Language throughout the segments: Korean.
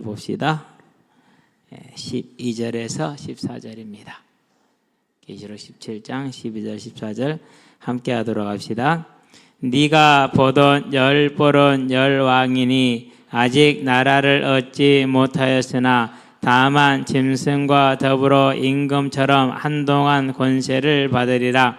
봅시다. 12절에서 14절입니다. 계시록 17장 12절 14절 함께 하도록 합시다. 네가 보던 열보론 열왕이니 아직 나라를 얻지 못하였으나 다만 짐승과 더불어 임금처럼 한동안 권세를 받으리라.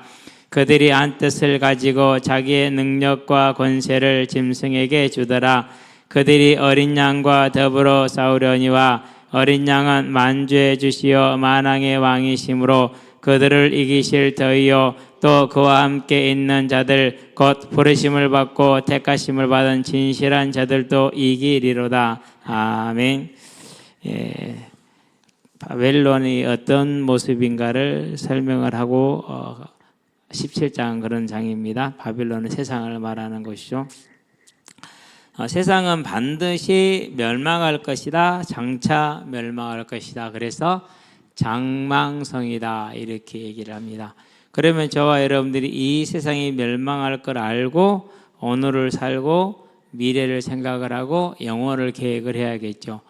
그들이 한 뜻을 가지고 자기의 능력과 권세를 짐승에게 주더라. 그들이 어린 양과 더불어 싸우려니와 어린 양은 만주의 주시요 만왕의 왕이시므로 그들을 이기실 터이요 또 그와 함께 있는 자들 곧 부르심을 받고 택하심을 받은 진실한 자들도 이기리로다. 아멘. 바벨론이 어떤 모습인가를 설명을 하고 17장 그런 장입니다. 바벨론은 세상을 말하는 것이죠. 세상은 반드시 멸망할 것이다. 장차 멸망할 것이다. 그래서 장망성이다 이렇게 얘기를 합니다. 그러면 저와 여러분들이 이 세상이 멸망할 걸 알고 오늘을 살고 미래를 생각을 하고 영원을 계획을 해야겠죠.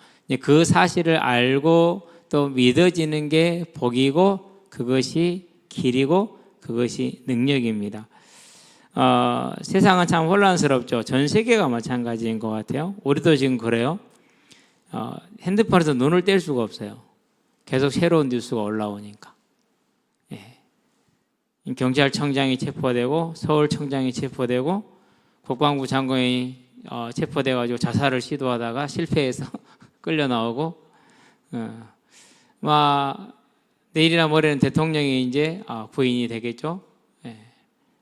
그 사실을 알고 또 믿어지는 게 복이고 그것이 길이고 그것이 능력입니다. 세상은 참 혼란스럽죠. 전 세계가 마찬가지인 것 같아요. 우리도 지금 그래요. 핸드폰에서 눈을 뗄 수가 없어요. 계속 새로운 뉴스가 올라오니까. 경찰청장이 체포되고 서울청장이 체포되고 국방부 장관이 체포돼가지고 자살을 시도하다가 실패해서 끌려 나오고 내일이나 모레는 대통령이 이제 부인이 되겠죠.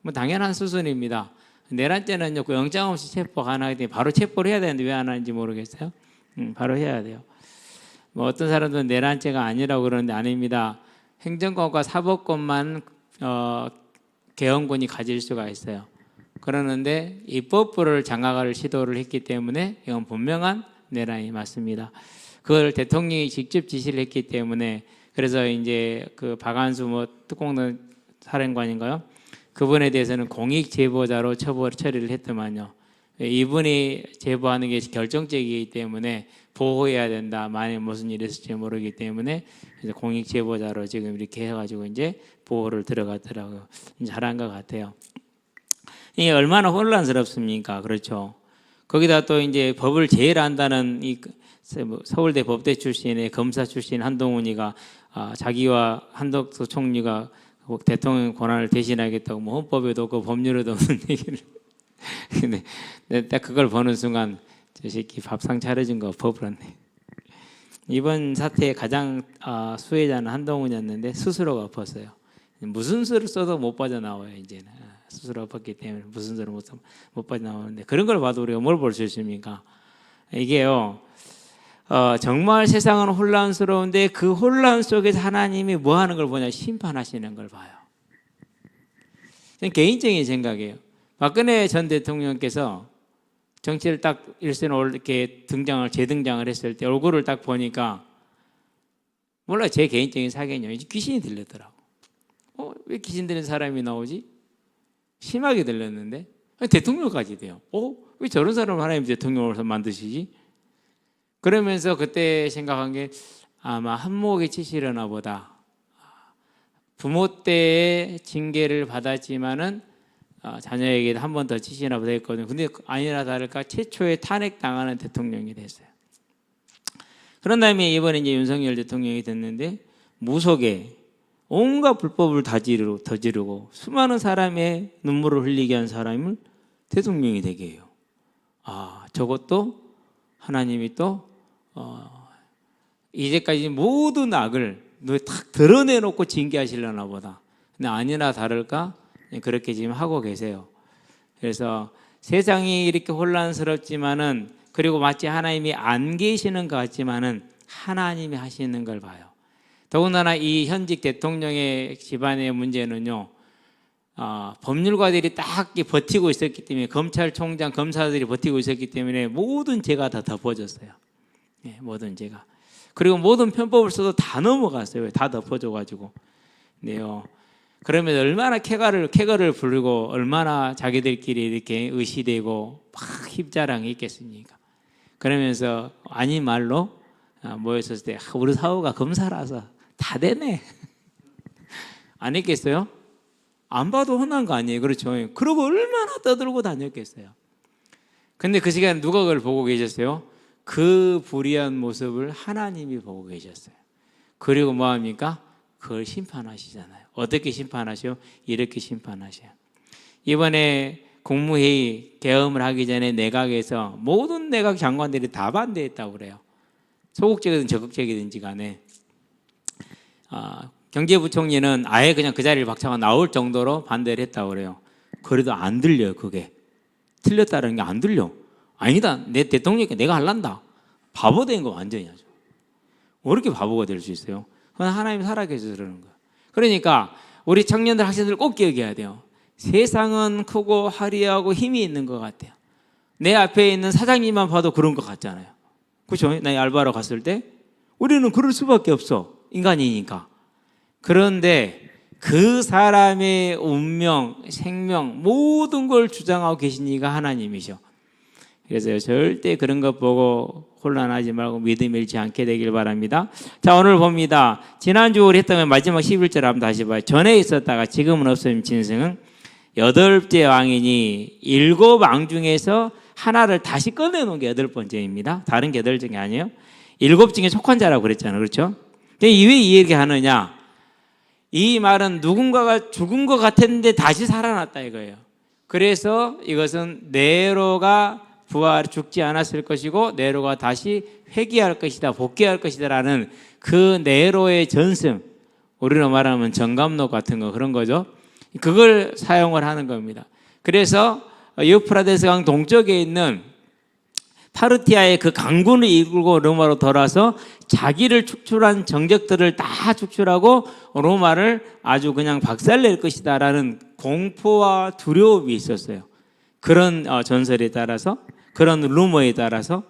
뭐 당연한 수순입니다. 내란죄는요, 그 영장 없이 체포 가능하기 때문에 바로 체포를 해야 되는데 왜 안 하는지 모르겠어요. 바로 해야 돼요. 뭐 어떤 사람들은 내란죄가 아니라고 그러는데 아닙니다. 행정권과 사법권만 개헌군이 가질 수가 있어요. 그러는데 입법부를 장악할 시도를 했기 때문에 이건 분명한 내란이 맞습니다. 그걸 대통령이 직접 지시를 했기 때문에 그래서 이제 그 박한수 특공대 사령관인가요? 그분에 대해서는 공익 제보자로 처리를 했더만요. 이분이 제보하는 게 결정적이기 때문에 보호해야 된다. 만약 무슨 일이 있을지 모르기 때문에 그래서 공익 제보자로 지금 이렇게 해가지고 이제 보호를 들어갔더라고요. 잘한 것 같아요. 이게 얼마나 혼란스럽습니까? 그렇죠. 거기다 또 이제 법을 제일 안다는 이 서울대 법대 출신의 검사 출신 한동훈이가 자기와 한덕수 총리가 대통령 권한을 대신하겠다고 뭐 헌법에도 없고 법률에도 없는 얘기를 근데 딱 그걸 보는 순간 저 새끼 밥상 차려준 거 버블었네. 이번 사태의 가장 수혜자는 한동훈이었는데 스스로가 엎었어요. 무슨 수를 써도 못 빠져나와요. 이제는 스스로 엎었기 때문에 무슨 수를 못 빠져나오는데 그런 걸 봐도 우리가 뭘 볼 수 있습니까? 이게요 정말 세상은 혼란스러운데 그 혼란 속에서 하나님이 뭐 하는 걸 보냐? 심판하시는 걸 봐요. 개인적인 생각이에요. 박근혜 전 대통령께서 정치를 딱 일선에 이렇게 재등장을 했을 때 얼굴을 딱 보니까 몰라 제 개인적인 사견이요. 귀신이 들렸더라고. 왜 귀신 들린 사람이 나오지? 심하게 들렸는데 대통령까지 돼요. 왜 저런 사람을 하나님 대통령으로 만드시지? 그러면서 그때 생각한 게 아마 한몫에 치시려나 보다. 부모 때의 징계를 받았지만은 자녀에게 한 번 더 치시나 보다 했거든요. 근데 아니나 다를까 최초의 탄핵당하는 대통령이 됐어요. 그런 다음에 이번에 이제 윤석열 대통령이 됐는데 무속에 온갖 불법을 저지르고 수많은 사람의 눈물을 흘리게 한 사람을 대통령이 되게 해요. 저것도 하나님이 또 이제까지 모든 악을 탁 드러내놓고 징계하시려나 보다. 근데 아니나 다를까 그렇게 지금 하고 계세요. 그래서 세상이 이렇게 혼란스럽지만은 그리고 마치 하나님이 안 계시는 것 같지만은 하나님이 하시는 걸 봐요. 더군다나 이 현직 대통령의 집안의 문제는요. 법률가들이 딱 버티고 있었기 때문에 검찰총장, 검사들이 버티고 있었기 때문에 모든 죄가 다 덮어졌어요. 모든 죄가. 그리고 모든 편법을 써도 다 넘어갔어요. 다 덮어져가지고. 네요. 그러면 얼마나 쾌거를 부르고 얼마나 자기들끼리 이렇게 의시되고 막 힘자랑이 있겠습니까? 그러면서 아닌 말로 모였을 때 우리 사후가 검사라서 다 되네. 안 했겠어요? 안 봐도 혼난 거 아니에요. 그렇죠? 그러고 얼마나 떠들고 다녔겠어요. 근데 그 시간에 누가 그걸 보고 계셨어요? 그 불의한 모습을 하나님이 보고 계셨어요. 그리고 뭐합니까? 그걸 심판하시잖아요. 어떻게 심판하셔요? 이렇게 심판하셔요. 이번에 국무회의 개엄을 하기 전에 내각에서 모든 내각 장관들이 다 반대했다고 그래요. 소극적이든 적극적이든지 간에. 경제부총리는 아예 그냥 그 자리를 박차고 나올 정도로 반대를 했다고 그래요. 그래도 안 들려요. 그게 틀렸다는 게 안 들려. 아니다, 내 대통령이니까 내가 할란다. 바보 된 거 완전히 하죠. 왜 이렇게 바보가 될 수 있어요? 그건 하나님 살아계셔서 그러는 거예요. 그러니까 우리 청년들, 학생들 꼭 기억해야 돼요. 세상은 크고 화려하고 힘이 있는 것 같아요. 내 앞에 있는 사장님만 봐도 그런 것 같잖아요. 그렇죠? 나 알바로 갔을 때 우리는 그럴 수밖에 없어. 인간이니까. 그런데 그 사람의 운명, 생명, 모든 걸 주장하고 계신 이가 하나님이셔. 그래서 절대 그런 것 보고 혼란하지 말고 믿음 잃지 않게 되길 바랍니다. 자, 오늘 봅니다. 지난주 우리 했던 마지막 11절 한번 다시 봐요. 전에 있었다가 지금은 없어진 짐승은 8째 왕이니 7왕 중에서 하나를 다시 꺼내놓은 게 8번째입니다. 다른 게 8종이 아니에요. 7 중에 속한 자라고 그랬잖아요. 그렇죠? 왜 이 얘기 하느냐? 이 말은 누군가가 죽은 것 같았는데 다시 살아났다 이거예요. 그래서 이것은 네로가 죽지 않았을 것이고 네로가 다시 회귀할 것이다, 복귀할 것이다 라는 그 네로의 전승, 우리로 말하면 정감록 같은 거 그런 거죠. 그걸 사용을 하는 겁니다. 그래서 유프라데스 강 동쪽에 있는 파르티아의 그 강군을 이끌고 로마로 돌아서 자기를 축출한 정적들을 다 축출하고 로마를 아주 그냥 박살낼 것이다 라는 공포와 두려움이 있었어요. 그런 전설에 따라서, 그런 루머에 따라서.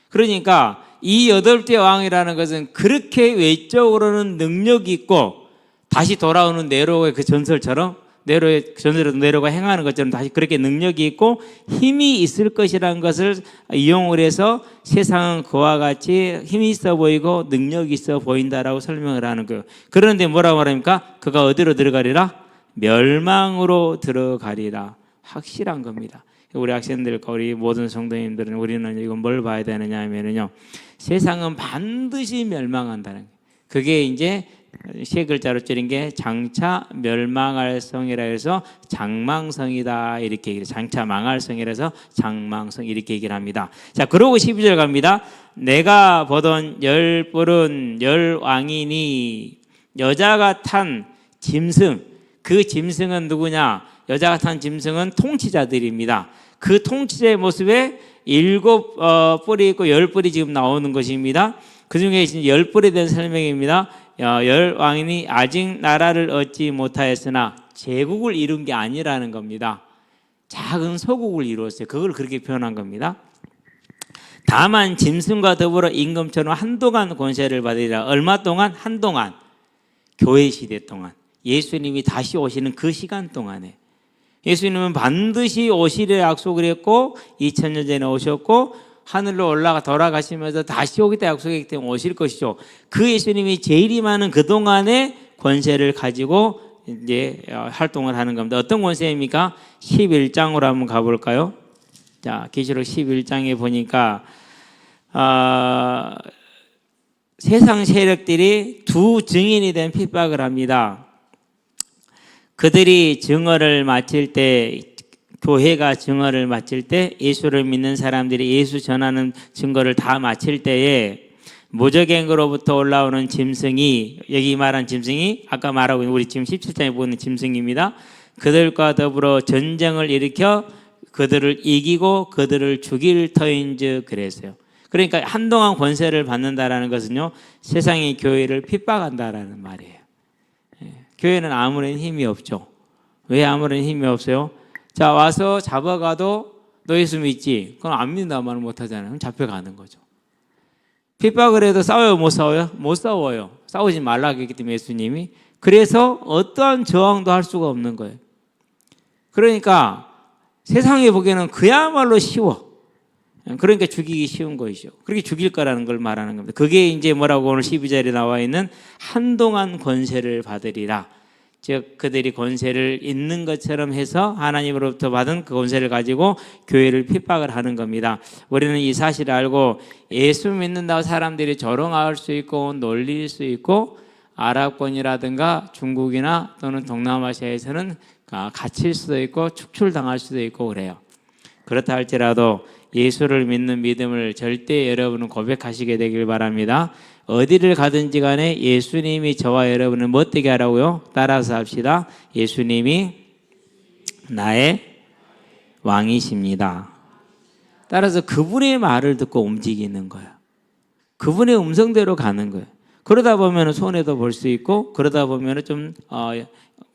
그러니까 이 8째 왕이라는 것은 그렇게 외적으로는 능력이 있고 다시 돌아오는 네로의 그 전설처럼, 네로의 전설에도 네로가 행하는 것처럼 다시 그렇게 능력이 있고 힘이 있을 것이라는 것을 이용을 해서 세상은 그와 같이 힘이 있어 보이고 능력이 있어 보인다라고 설명을 하는 거예요. 그런데 뭐라고 말합니까? 그가 어디로 들어가리라? 멸망으로 들어가리라. 확실한 겁니다. 우리 학생들과 우리 모든 성도님들은 우리는 이건 뭘 봐야 되느냐 하면요, 세상은 반드시 멸망한다는 거예요. 그게 이제 세 글자로 줄인 게 장차 멸망할 성이라 해서 장망성이다 이렇게 얘기해요. 장차 망할 성이라서 장망성 이렇게 얘기를 합니다. 자, 그러고 12절 갑니다. 내가 보던 10뿔은 10왕이니 여자가 탄 짐승, 그 짐승은 누구냐? 여자가 탄 짐승은 통치자들입니다. 그 통치자의 모습에 7뿔이 있고 10뿔이 지금 나오는 것입니다. 그 중에 10뿔에 대한 설명입니다. 10왕이니 아직 나라를 얻지 못하였으나 제국을 이룬 게 아니라는 겁니다. 작은 소국을 이루었어요. 그걸 그렇게 표현한 겁니다. 다만 짐승과 더불어 임금처럼 한동안 권세를 받으리라. 얼마 동안? 한동안. 교회 시대 동안. 예수님이 다시 오시는 그 시간 동안에. 예수님은 반드시 오시리라 약속을 했고 2000년 전에 오셨고 하늘로 올라가 돌아가시면서 다시 오겠다 약속했기 때문에 오실 것이죠. 그 예수님이 제일이 많은 그동안의 권세를 가지고 이제 활동을 하는 겁니다. 어떤 권세입니까? 11장으로 한번 가볼까요? 자, 계시록 11장에 보니까 세상 세력들이 두 증인이 된 핍박을 합니다. 그들이 증언을 마칠 때, 교회가 증언을 마칠 때, 예수를 믿는 사람들이 예수 전하는 증거를 다 마칠 때에 무저갱으로부터 올라오는 짐승이, 여기 말한 짐승이 아까 말하고 있는 우리 지금 17장에 보는 짐승입니다. 그들과 더불어 전쟁을 일으켜 그들을 이기고 그들을 죽일 터인즉 그랬어요. 그러니까 한동안 권세를 받는다라는 것은요, 세상의 교회를 핍박한다라는 말이에요. 교회는 아무런 힘이 없죠. 왜 아무런 힘이 없어요? 자, 와서 잡아가도 너 예수 믿지? 그럼 안 믿는다 말은 못하잖아요. 그럼 잡혀가는 거죠. 핍박을 해도 싸워요? 못 싸워요? 못 싸워요. 싸우지 말라고 했기 때문에 예수님이. 그래서 어떠한 저항도 할 수가 없는 거예요. 그러니까 세상에 보기에는 그야말로 쉬워. 그러니까 죽이기 쉬운 것이죠. 그렇게 죽일 거라는 걸 말하는 겁니다. 그게 이제 뭐라고 오늘 12절에 나와 있는 한동안 권세를 받으리라. 즉 그들이 권세를 있는 것처럼 해서 하나님으로부터 받은 그 권세를 가지고 교회를 핍박을 하는 겁니다. 우리는 이 사실을 알고 예수 믿는다고 사람들이 조롱할 수 있고 놀릴 수 있고 아랍권이라든가 중국이나 또는 동남아시아에서는 갇힐 수도 있고 축출당할 수도 있고 그래요. 그렇다 할지라도 예수를 믿는 믿음을 절대 여러분은 고백하시게 되길 바랍니다. 어디를 가든지 간에 예수님이 저와 여러분을 뭐 되게 하라고요? 따라서 합시다. 예수님이 나의 왕이십니다. 따라서 그분의 말을 듣고 움직이는 거예요. 그분의 음성대로 가는 거예요. 그러다 보면 손해도 볼 수 있고 그러다 보면 좀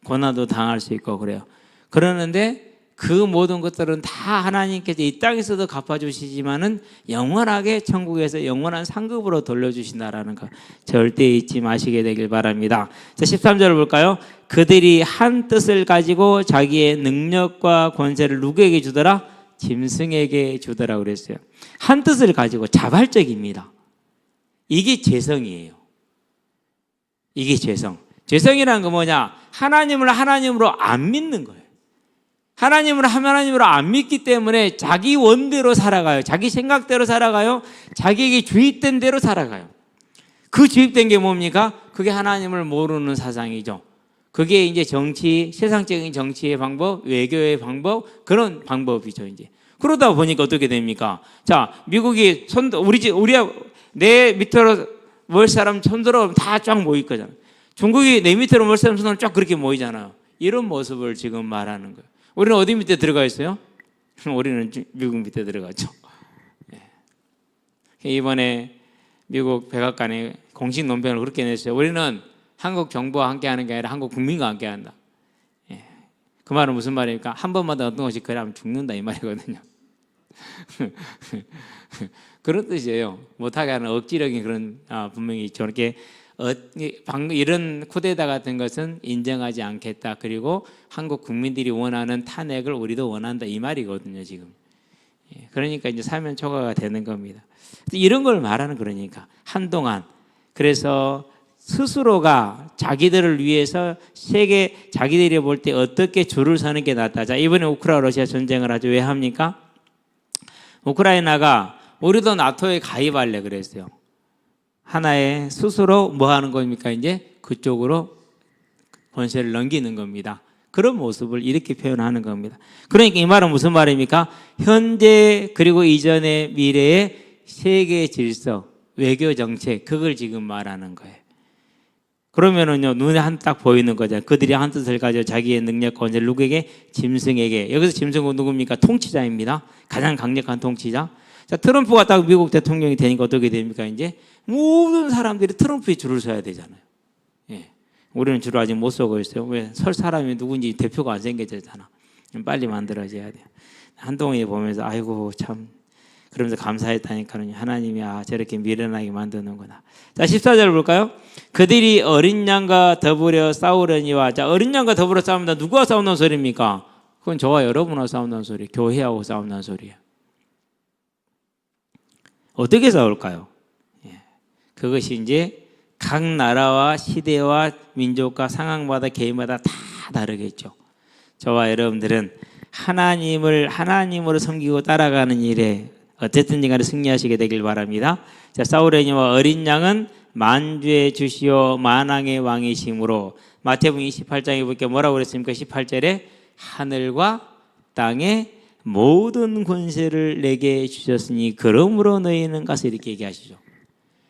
고난도 당할 수 있고 그래요. 그러는데 그 모든 것들은 다 하나님께서 이 땅에서도 갚아주시지만은 영원하게 천국에서 영원한 상급으로 돌려주신다라는 거 절대 잊지 마시게 되길 바랍니다. 자, 13절을 볼까요? 그들이 한 뜻을 가지고 자기의 능력과 권세를 누구에게 주더라? 짐승에게 주더라 그랬어요. 한 뜻을 가지고 자발적입니다. 이게 죄성이에요. 이게 죄성. 죄성이라는 건 뭐냐? 하나님을 하나님으로 안 믿는 거예요. 하나님을 하나님으로 안 믿기 때문에 자기 원대로 살아가요. 자기 생각대로 살아가요. 자기에게 주입된 대로 살아가요. 그 주입된 게 뭡니까? 그게 하나님을 모르는 사상이죠. 그게 이제 정치, 세상적인 정치의 방법, 외교의 방법, 그런 방법이죠, 이제. 그러다 보니까 어떻게 됩니까? 자, 미국이 내 밑으로 몰 사람 손들어 다 쫙 모일 거잖아요. 중국이 내 밑으로 몰 사람 손으로 쫙 그렇게 모이잖아요. 이런 모습을 지금 말하는 거예요. 우리는 어디 밑에 들어가 있어요? 우리는 미국 밑에 들어가죠. 이번에 미국 백악관에 공식 논평을 그렇게 냈어요. 우리는 한국 정부와 함께하는 게 아니라 한국 국민과 함께한다. 그 말은 무슨 말입니까? 한 번마다 어떤 것이 그래 하면 죽는다 이 말이거든요. 그런 뜻이에요. 못하게 하는 억지력인 그런 분명히 저렇게 이런 쿠데타 같은 것은 인정하지 않겠다. 그리고 한국 국민들이 원하는 탄핵을 우리도 원한다 이 말이거든요 지금. 그러니까 이제 사면 초과가 되는 겁니다. 이런 걸 말하는 그러니까 한동안 그래서 스스로가 자기들을 위해서 세계 자기들이 볼 때 어떻게 줄을 서는 게 낫다. 자, 이번에 우크라이나 러시아 전쟁을 하죠. 왜 합니까? 우크라이나가 우리도 나토에 가입할래 그랬어요. 하나의 스스로 뭐 하는 겁니까? 이제 그쪽으로 권세를 넘기는 겁니다. 그런 모습을 이렇게 표현하는 겁니다. 그러니까 이 말은 무슨 말입니까? 현재 그리고 이전의 미래의 세계 질서, 외교 정책 그걸 지금 말하는 거예요. 그러면은요 눈에 딱 보이는 거잖아요. 그들이 한 뜻을 가지고 자기의 능력 권세를 누구에게? 짐승에게. 여기서 짐승은 누굽니까? 통치자입니다. 가장 강력한 통치자. 자, 트럼프가 딱 미국 대통령이 되니까 어떻게 됩니까? 이제 모든 사람들이 트럼프에 줄을 서야 되잖아요. 우리는 줄을 아직 못 서고 있어요. 왜? 설 사람이 누군지 대표가 안 생겨졌잖아. 빨리 만들어져야 돼요. 한동훈이 보면서 아이고 참 그러면서 감사했다니까는 하나님이 저렇게 미련하게 만드는구나. 자, 14절 볼까요? 그들이 어린 양과 더불어 싸우려니와. 자, 어린 양과 더불어 싸웁니다. 누구와 싸운다는 소리입니까? 그건 저와 여러분과 싸운다는 소리, 교회하고 싸운다는 소리예요. 어떻게 싸울까요? 그것이 이제 각 나라와 시대와 민족과 상황마다 개인마다 다 다르겠죠. 저와 여러분들은 하나님을 하나님으로 섬기고 따라가는 일에 어쨌든 간에 승리하시게 되길 바랍니다. 자, 사울의니와 어린 양은 만주의 주시오 만왕의 왕이심으로. 마태복음 28장에 볼게 뭐라고 그랬습니까? 18절에 하늘과 땅의 모든 권세를 내게 주셨으니 그러므로 너희는 가서 이렇게 얘기하시죠.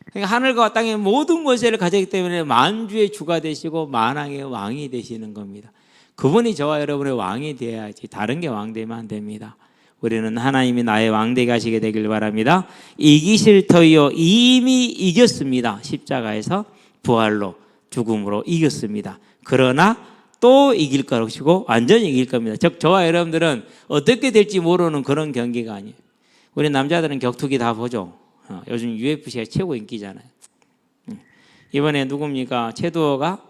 그러니까 하늘과 땅의 모든 권세를 가졌기 때문에 만주의 주가 되시고 만왕의 왕이 되시는 겁니다. 그분이 저와 여러분의 왕이 되어야지 다른 게 왕 되면 안 됩니다. 우리는 하나님이 나의 왕 되게 하시게 되길 바랍니다. 이기실 터이요 이미 이겼습니다. 십자가에서 부활로 죽음으로 이겼습니다. 그러나 또 이길 것이고 완전히 이길 겁니다. 즉 저와 여러분들은 어떻게 될지 모르는 그런 경기가 아니에요. 우리 남자들은 격투기 다 보죠. 요즘 UFC가 최고 인기잖아요. 이번에 누굽니까? 최두호가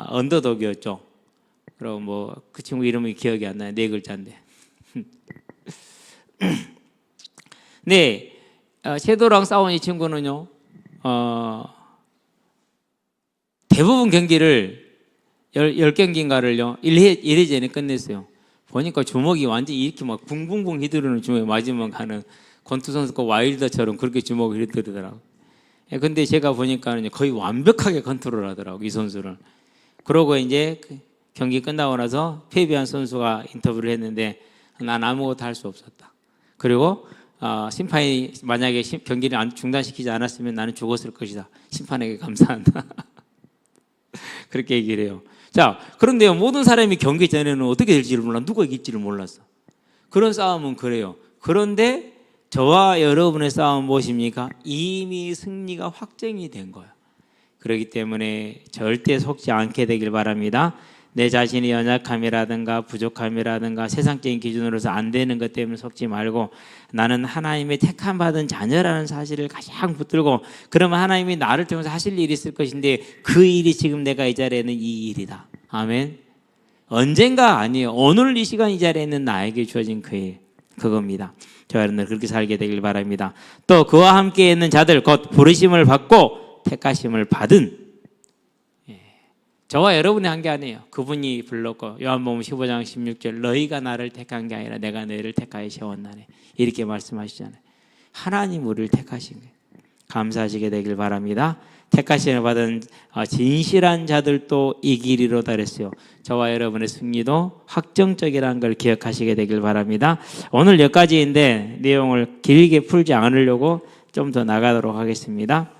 언더독이었죠. 그리고 뭐 그 친구 이름이 기억이 안 나요. 4글자인데. 네, 섀도우랑 싸운 이 친구는요, 대부분 경기를 10경기인가를요 1회 전에 끝냈어요. 보니까 주먹이 완전히 이렇게 막 붕붕붕 휘두르는 주먹이 맞으면 가는 권투 선수 그 와일더처럼 그렇게 주먹을 휘두르더라고요. 근데 제가 보니까는 거의 완벽하게 컨트롤 하더라고요, 이 선수를. 그러고 이제 경기 끝나고 나서 패배한 선수가 인터뷰를 했는데 난 아무것도 할 수 없었다. 그리고 심판이 만약에 경기를 중단시키지 않았으면 나는 죽었을 것이다. 심판에게 감사한다. 그렇게 얘기를 해요. 자, 그런데요, 모든 사람이 경기 전에는 어떻게 될지를 몰라. 누가 이길지를 몰랐어. 그런 싸움은 그래요. 그런데 저와 여러분의 싸움은 무엇입니까? 이미 승리가 확정이 된 거예요. 그렇기 때문에 절대 속지 않게 되길 바랍니다. 내 자신의 연약함이라든가 부족함이라든가 세상적인 기준으로서 안 되는 것 때문에 속지 말고 나는 하나님의 택함 받은 자녀라는 사실을 가장 붙들고 그러면 하나님이 나를 통해서 하실 일이 있을 것인데 그 일이 지금 내가 이 자리에 있는 이 일이다. 아멘. 언젠가 아니에요. 오늘 이 시간 이 자리에 있는 나에게 주어진 그겁니다. 저와 여러분들 그렇게 살게 되길 바랍니다. 또 그와 함께 있는 자들 곧 부르심을 받고 택하심을 받은, 저와 여러분이 한 게 아니에요. 그분이 불렀고 요한복음 15장 16절 너희가 나를 택한 게 아니라 내가 너희를 택하여 세웠나니 이렇게 말씀하시잖아요. 하나님 우리를 택하신 거예요. 감사하시게 되길 바랍니다. 택하심을 받은 진실한 자들도 이기리로다 그랬어요. 저와 여러분의 승리도 확정적이라는 걸 기억하시게 되길 바랍니다. 오늘 여기까지인데 내용을 길게 풀지 않으려고 좀 더 나가도록 하겠습니다.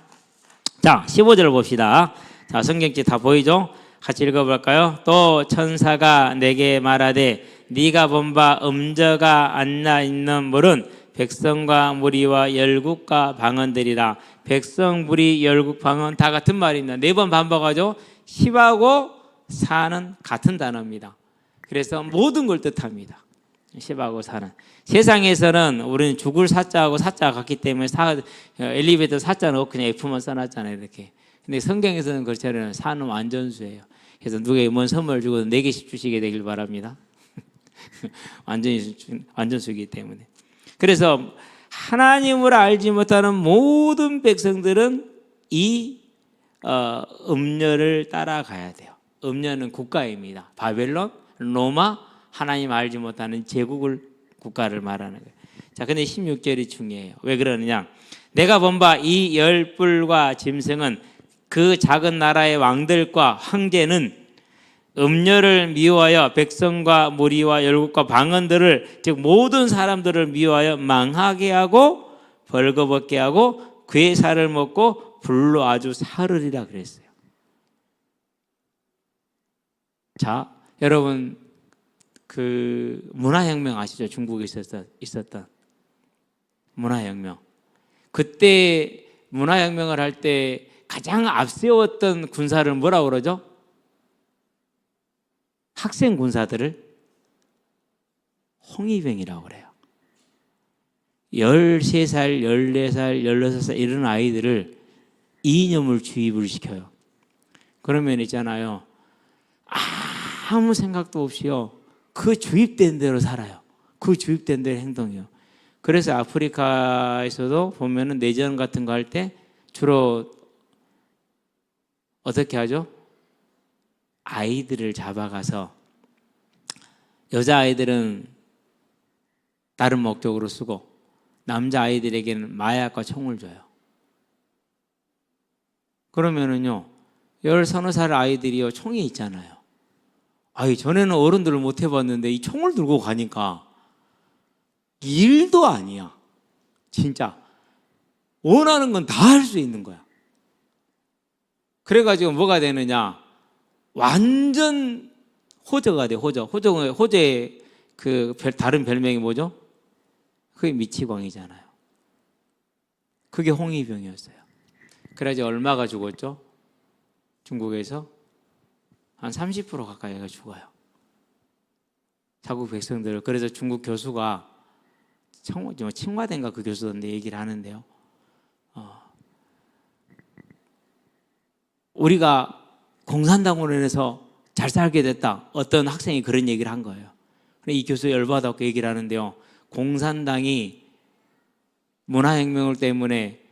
자, 15절 봅시다. 자, 성경책 다 보이죠? 같이 읽어볼까요? 또 천사가 내게 말하되 네가 본 바 음저가 앉아 있는 물은 백성과 무리와 열국과 방언들이라. 백성, 무리, 열국, 방언 다 같은 말입니다. 4번 반복하죠. 10하고 4는 같은 단어입니다. 그래서 모든 걸 뜻합니다. 10하고 4는. 세상에서는 우리는 죽을 사자하고 사자가 같기 때문에 엘리베이터 사자는 그냥 F만 써놨잖아요, 이렇게. 근데 성경에서는 그렇지 않아요. 4는 완전수예요. 그래서 누구에게 뭔 선물을 주고 4개씩 주시게 되길 바랍니다. 완전수이기 때문에. 그래서 하나님을 알지 못하는 모든 백성들은 이 음녀를 따라가야 돼요. 음녀는 국가입니다. 바벨론, 로마, 하나님 알지 못하는 제국을 국가를 말하는 거예요. 자, 근데 16절이 중요해요. 왜 그러느냐? 내가 본 바 이 열불과 짐승은 그 작은 나라의 왕들과 황제는 음녀를 미워하여 백성과 무리와 열국과 방언들을 즉 모든 사람들을 미워하여 망하게 하고 벌거벗게 하고 그의 살을 먹고 불로 아주 사르리라 그랬어요. 자, 여러분 그 문화혁명 아시죠? 중국에 있었던 문화혁명. 그때 문화혁명을 할 때 가장 앞세웠던 군사를 뭐라고 그러죠? 학생 군사들을 홍위병이라고 그래요. 13살, 14살, 16살 이런 아이들을 이념을 주입을 시켜요. 그러면 있잖아요. 아무 생각도 없이요. 그 주입된 대로 살아요. 그 주입된 대로 행동이요. 그래서 아프리카에서도 보면은 내전 같은 거 할 때 주로 어떻게 하죠? 아이들을 잡아가서 여자아이들은 다른 목적으로 쓰고 남자아이들에게는 마약과 총을 줘요. 그러면은요 10서너 살 아이들이요 총이 있잖아요. 전에는 어른들을 못 해봤는데 이 총을 들고 가니까 일도 아니야. 진짜 원하는 건 다 할 수 있는 거야. 그래가지고 뭐가 되느냐? 완전 호저가 돼. 호저의 그 다른 별명이 뭐죠? 그게 미치광이잖아요. 그게 홍위병이었어요. 그래가지고 얼마가 죽었죠? 중국에서 한 30% 가까이가 죽어요. 자국 백성들을. 그래서 중국 교수가 칭화대인가 그 교수인데 얘기를 하는데요. 우리가 공산당으로 인해서 잘 살게 됐다. 어떤 학생이 그런 얘기를 한 거예요. 이 교수 열받아서 얘기를 하는데요. 공산당이 문화혁명 때문에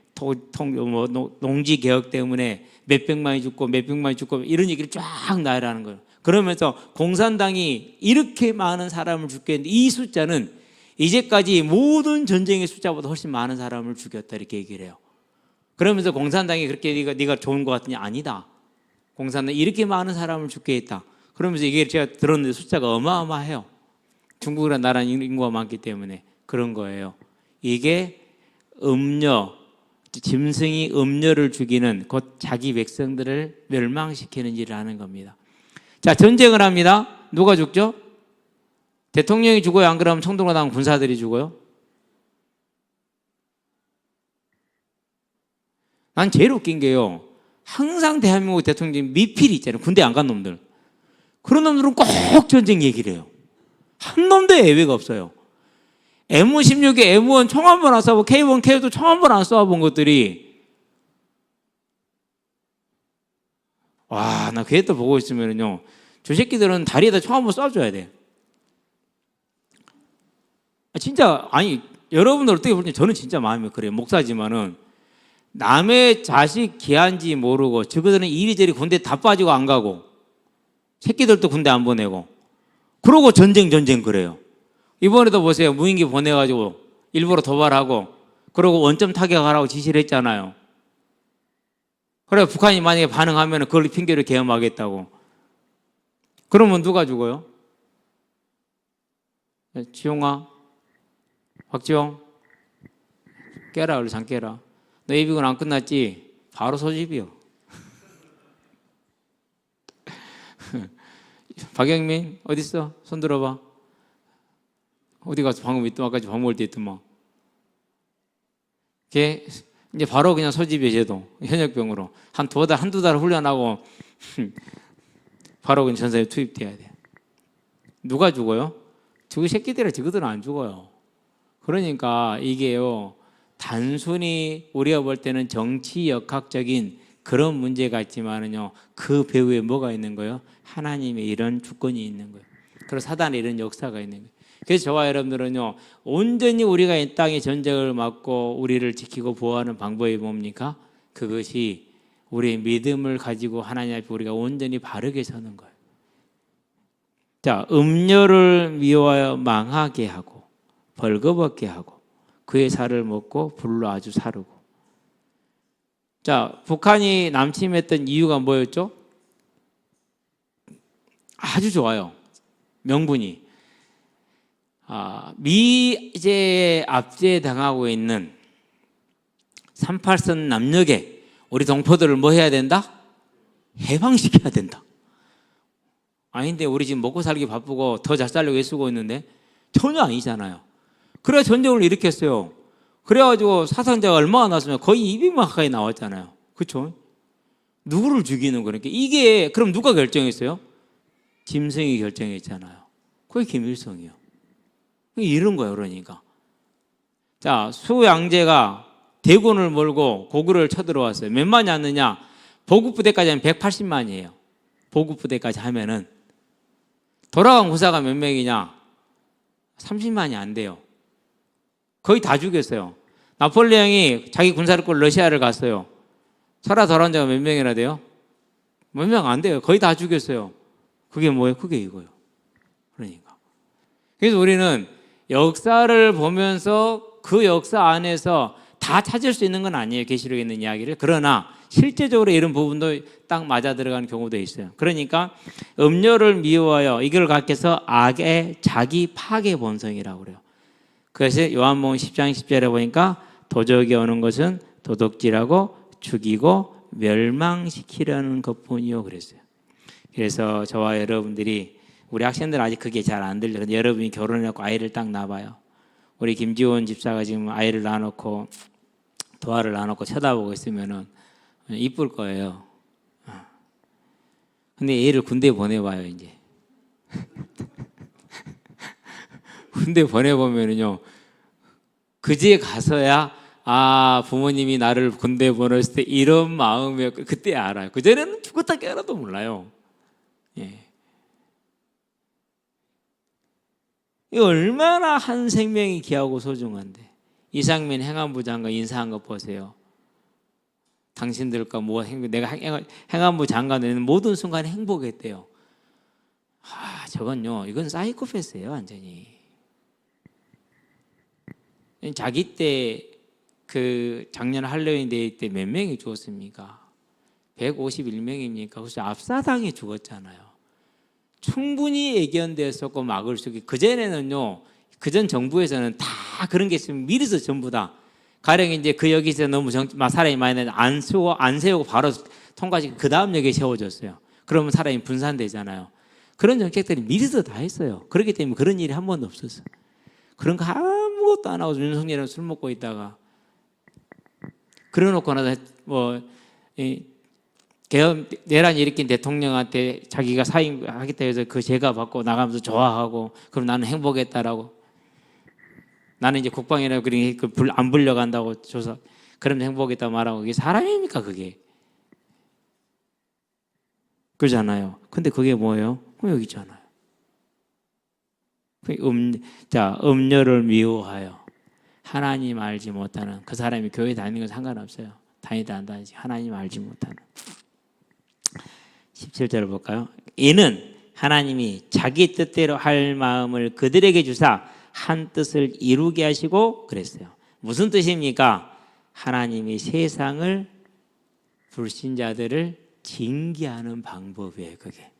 농지 개혁 때문에 몇백만이 죽고 몇백만이 죽고 이런 얘기를 쫙 나열하는 거예요. 그러면서 공산당이 이렇게 많은 사람을 죽게 했는데 이 숫자는 이제까지 모든 전쟁의 숫자보다 훨씬 많은 사람을 죽였다 이렇게 얘기를 해요. 그러면서 공산당이 그렇게 네가 좋은 것 같으냐? 아니다. 공산당이 이렇게 많은 사람을 죽게 했다. 그러면서 이게 제가 들었는데 숫자가 어마어마해요. 중국이라는 나라는 인구가 많기 때문에 그런 거예요. 이게 짐승이 음녀를 죽이는 곧 자기 백성들을 멸망시키는 일을 하는 겁니다. 자, 전쟁을 합니다. 누가 죽죠? 대통령이 죽어요? 안 그러면 청동로당 군사들이 죽어요? 난 제일 웃긴 게요. 항상 대한민국 대통령이 미필이 있잖아요. 군대 안 간 놈들. 그런 놈들은 꼭 전쟁 얘기를 해요. 한 놈도 예외가 없어요. M16에 M1 총 한 번 안 쏴보고 K1, K2 총 한 번 안 쏴본 것들이 와, 나 그게 또 보고 있으면요. 저 새끼들은 다리에다 총 한 번 쏴줘야 돼. 진짜, 아니, 여러분들 어떻게 보면 저는 진짜 마음이 그래요. 목사지만은 남의 자식 귀한지 모르고 저거들은 이리저리 군대 다 빠지고 안 가고 새끼들도 군대 안 보내고 그러고 전쟁 그래요. 이번에도 보세요. 무인기 보내가지고 일부러 도발하고 그러고 원점 타격하라고 지시를 했잖아요. 그래 북한이 만약에 반응하면 그걸 핑계를 계엄하겠다고. 그러면 누가 죽어요? 지용아, 박지용, 깨라 얼른 잠 깨라. 너 예비군 안 끝났지? 바로 소집이요. 박영민 어딨어? 손 들어봐. 어디 가서 방금 아까지 밥 먹을 때 있더만. 걔 이제 바로 그냥 소집이에요. 쟤도 현역병으로 한두 달 훈련하고 바로 그냥 전선에 투입돼야 돼. 누가 죽어요? 저기 새끼들은 저거들은 안 죽어요. 그러니까 이게요 단순히 우리가 볼 때는 정치 역학적인 그런 문제가 있지만은요 그 배후에 뭐가 있는 거예요? 하나님의 이런 주권이 있는 거예요. 그리고 사단의 이런 역사가 있는 거예요. 그래서 저와 여러분들은요 온전히 우리가 이 땅의 전쟁을 막고 우리를 지키고 보호하는 방법이 뭡니까? 그것이 우리의 믿음을 가지고 하나님 앞에 우리가 온전히 바르게 서는 거예요. 자, 음료를 미워하여 망하게 하고 벌거벗게 하고 그의 살을 먹고 불로 아주 사르고. 자, 북한이 남침했던 이유가 뭐였죠? 아주 좋아요. 명분이 미제에 압제당하고 있는 38선 남녘에 우리 동포들을 뭐 해야 된다? 해방시켜야 된다. 아닌데 우리 지금 먹고 살기 바쁘고 더 잘 살려고 애쓰고 있는데 전혀 아니잖아요. 그래야 전쟁을 일으켰어요. 그래가지고 사상자가 얼마나 났으면 거의 200만 가까이 나왔잖아요. 그렇죠? 누구를 죽이는 거니까 이게 그럼 누가 결정했어요? 짐승이 결정했잖아요. 그게 김일성이요. 이런 거예요. 그러니까 자 수양제가 대군을 몰고 고구려를 쳐들어왔어요. 몇 만이 왔느냐? 보급부대까지 하면 180만이에요. 보급부대까지 하면은 돌아간 군사가 몇 명이냐? 30만이 안 돼요. 거의 다 죽였어요. 나폴레옹이 자기 군사를 끌고 러시아를 갔어요. 살아 돌아온 자가 몇 명이나 돼요? 몇 명 안 돼요. 거의 다 죽였어요. 그게 뭐예요? 그게 이거예요. 그러니까. 그래서 우리는 역사를 보면서 그 역사 안에서 다 찾을 수 있는 건 아니에요. 계시록에 있는 이야기를. 그러나 실제적으로 이런 부분도 딱 맞아 들어가는 경우도 있어요. 그러니까 음료를 미워하여 이걸 갖게서 악의 자기 파괴 본성이라고 그래요. 그래서 요한복음 10장 10절에 보니까 도적이 오는 것은 도둑질하고 죽이고 멸망시키려는 것뿐이요 그랬어요. 그래서 저와 여러분들이 우리 학생들 아직 그게 잘 안 들려요. 근데 여러분이 결혼해갖고 아이를 딱 낳아봐요. 우리 김지원 집사가 지금 아이를 낳아놓고 도화를 낳아놓고 쳐다보고 있으면은 이쁠 거예요. 근데 얘를 군대에 보내봐요 이제. 군대 보내보면은요 그제 가서야 부모님이 나를 군대에 보냈을 때 이런 마음이었고 그때 알아요. 그전에는 죽었다 깨어나도 몰라요. 예. 이 얼마나 한 생명이 귀하고 소중한데 이상민 행안부 장관 인사한 거 보세요. 당신들과 뭐 내가 행안부 장관 되는 모든 순간에 행복했대요. 저건요, 이건 사이코패스예요, 완전히. 자기 때 그 작년 할로윈 데이 때 몇 명이 죽었습니까? 151명입니까? 그래서 앞사당이 죽었잖아요. 충분히 예견되었었고 막을 수 있게. 그전에는요, 그전 정부에서는 다 그런 게 있으면 미리서 전부 다 가령 이제 그 여기서 너무 사람이 많이 나는데 안 세우고 바로 통과시키고 그 다음 역에 세워줬어요. 그러면 사람이 분산되잖아요. 그런 정책들이 미리서 다 했어요. 그렇기 때문에 그런 일이 한 번도 없었어요. 그런 거 아무것도 안 하고 윤석열은 술 먹고 있다가 그래놓고 나서 내란 일으킨 대통령한테 자기가 사임하겠다 해서 그 제가 받고 나가면서 좋아하고 그럼 나는 행복했다라고. 나는 이제 국방이라고 그러니까 안 불려간다고 조사. 그럼 행복했다 말하고. 이게 사람입니까 그게? 그러잖아요. 근데 그게 뭐예요? 여기 있잖아요. 음료를 미워하여 하나님 알지 못하는 그 사람이 교회 다니는 건 상관없어요. 다니다 안 다니지. 하나님 알지 못하는. 17절을 볼까요? 이는 하나님이 자기 뜻대로 할 마음을 그들에게 주사 한 뜻을 이루게 하시고 그랬어요. 무슨 뜻입니까? 하나님이 세상을 불신자들을 징계하는 방법이에요. 그게.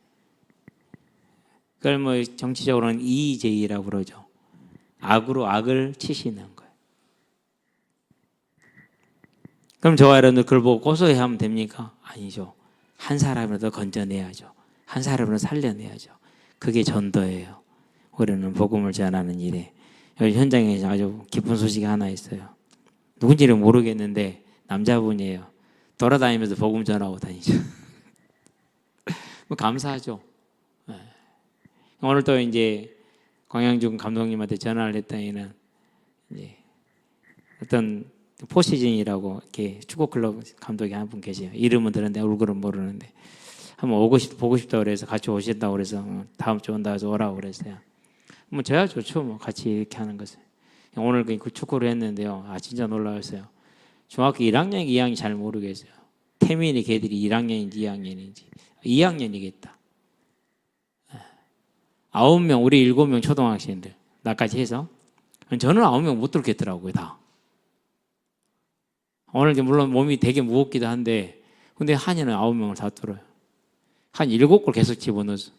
그걸 뭐 정치적으로는 EJ라고 그러죠. 악으로 악을 치시는 거예요. 그럼 저와 여러분들 그걸 보고 고소해하면 됩니까? 아니죠. 한 사람이라도 건져내야죠. 한 사람으로 살려내야죠. 그게 전도예요. 우리는 복음을 전하는 일에. 여기 현장에 아주 기쁜 소식이 하나 있어요. 누군지는 모르겠는데 남자분이에요. 돌아다니면서 복음 전하고 다니죠. 뭐 감사하죠. 오늘 또 이제 광양중 감독님한테 전화를 했더니는 이제 어떤 포시즌이라고 이렇게 축구 클럽 감독이 한 분 계세요. 이름은 들었는데 얼굴은 모르는데 한번 보고 싶다고 그래서 같이 오신다고 그래서 다음 주 온다 해서 오라고 그랬어요. 뭐 저야 좋죠. 뭐 같이 이렇게 하는 것을. 오늘 그 축구를 했는데요. 진짜 놀라웠어요. 중학교 1학년, 2학년 잘 모르겠어요. 태민이 걔들이 1학년인지 2학년인지 2학년이겠다. 9명, 우리 7명 초등학생들 나까지 해서 저는 9명 못 들겠더라고요. 다. 오늘 물론 몸이 되게 무겁기도 한데 근데 한이는 9명을 다 뚫어요. 한 7골 계속 집어넣어서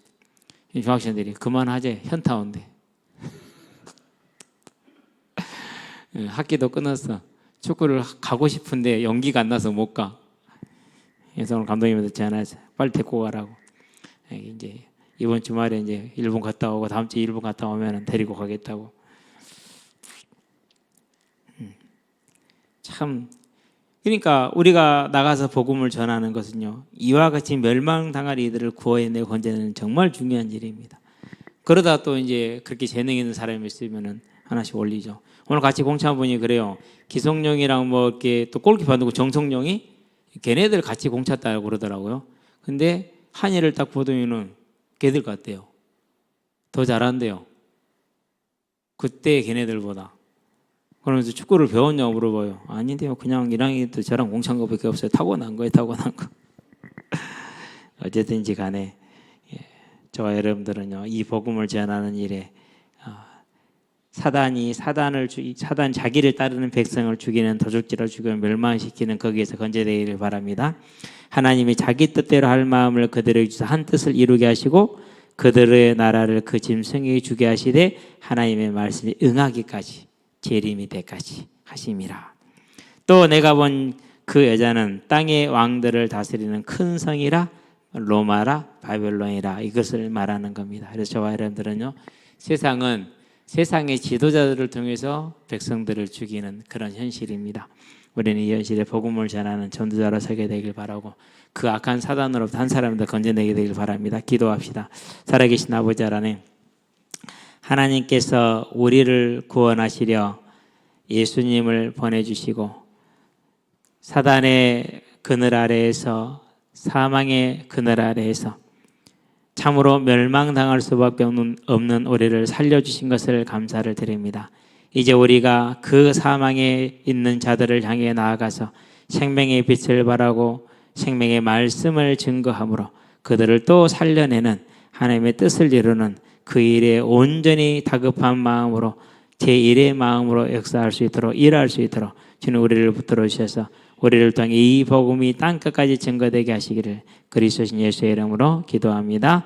중학생들이 그만하재 현타 온대. 학기도 끊었어. 축구를 가고 싶은데 연기가 안 나서 못 가. 그래서 오늘 감독님한테 전화해서 빨리 데리고 가라고. 이제 이번 주말에 이제 일본 갔다 오고 다음 주에 일본 갔다 오면 데리고 가겠다고. 참 그러니까 우리가 나가서 복음을 전하는 것은요. 이와 같이 멸망당할 이들을 구해내고 건져내는 정말 중요한 일입니다. 그러다 또 이제 그렇게 재능 있는 사람이 있으면은 하나씩 올리죠. 오늘 같이 공차한 분이 그래요. 기성용이랑 뭐 이렇게 또 골키퍼 누구 정성용이 걔네들 같이 공찼다고 그러더라고요. 근데 한이를 딱 보더니는 걔들 같대요. 더 잘한대요. 그때 걔네들보다. 그러면서 축구를 배웠냐고 물어봐요. 아닌데요. 그냥 1학년 때 저랑 공차한 것밖에 없어요. 타고난 거예요. 타고난 거. 어쨌든지 간에 저와 여러분들은요. 이 복음을 전하는 일에 사단 자기를 따르는 백성을 죽이는 도적질을 죽이고 멸망시키는 거기에서 건져내기를 바랍니다. 하나님이 자기 뜻대로 할 마음을 그들에게 주사 한 뜻을 이루게 하시고 그들의 나라를 그 짐승에게 주게 하시되 하나님의 말씀에 응하기까지 재림이 되까지 하심이라. 또 내가 본 그 여자는 땅의 왕들을 다스리는 큰 성이라 로마라 바벨론이라 이것을 말하는 겁니다. 그래서 저와 여러분들은요. 세상은 세상의 지도자들을 통해서 백성들을 죽이는 그런 현실입니다. 우리는 이 현실에 복음을 전하는 전도자로 서게 되길 바라고 그 악한 사단으로부터 한 사람을 더 건져내게 되길 바랍니다. 기도합시다. 살아계신 아버지 하나님, 하나님께서 우리를 구원하시려 예수님을 보내주시고 사단의 그늘 아래에서 사망의 그늘 아래에서 참으로 멸망당할 수밖에 없는 우리를 살려주신 것을 감사를 드립니다. 이제 우리가 그 사망에 있는 자들을 향해 나아가서 생명의 빛을 발하고 생명의 말씀을 증거함으로 그들을 또 살려내는 하나님의 뜻을 이루는 그 일에 온전히 다급한 마음으로 제1의 마음으로 역사할 수 있도록 일할 수 있도록 주님 우리를 붙들어 주셔서 우리를 통해 이 복음이 땅끝까지 증거되게 하시기를 그리스도신 예수의 이름으로 기도합니다.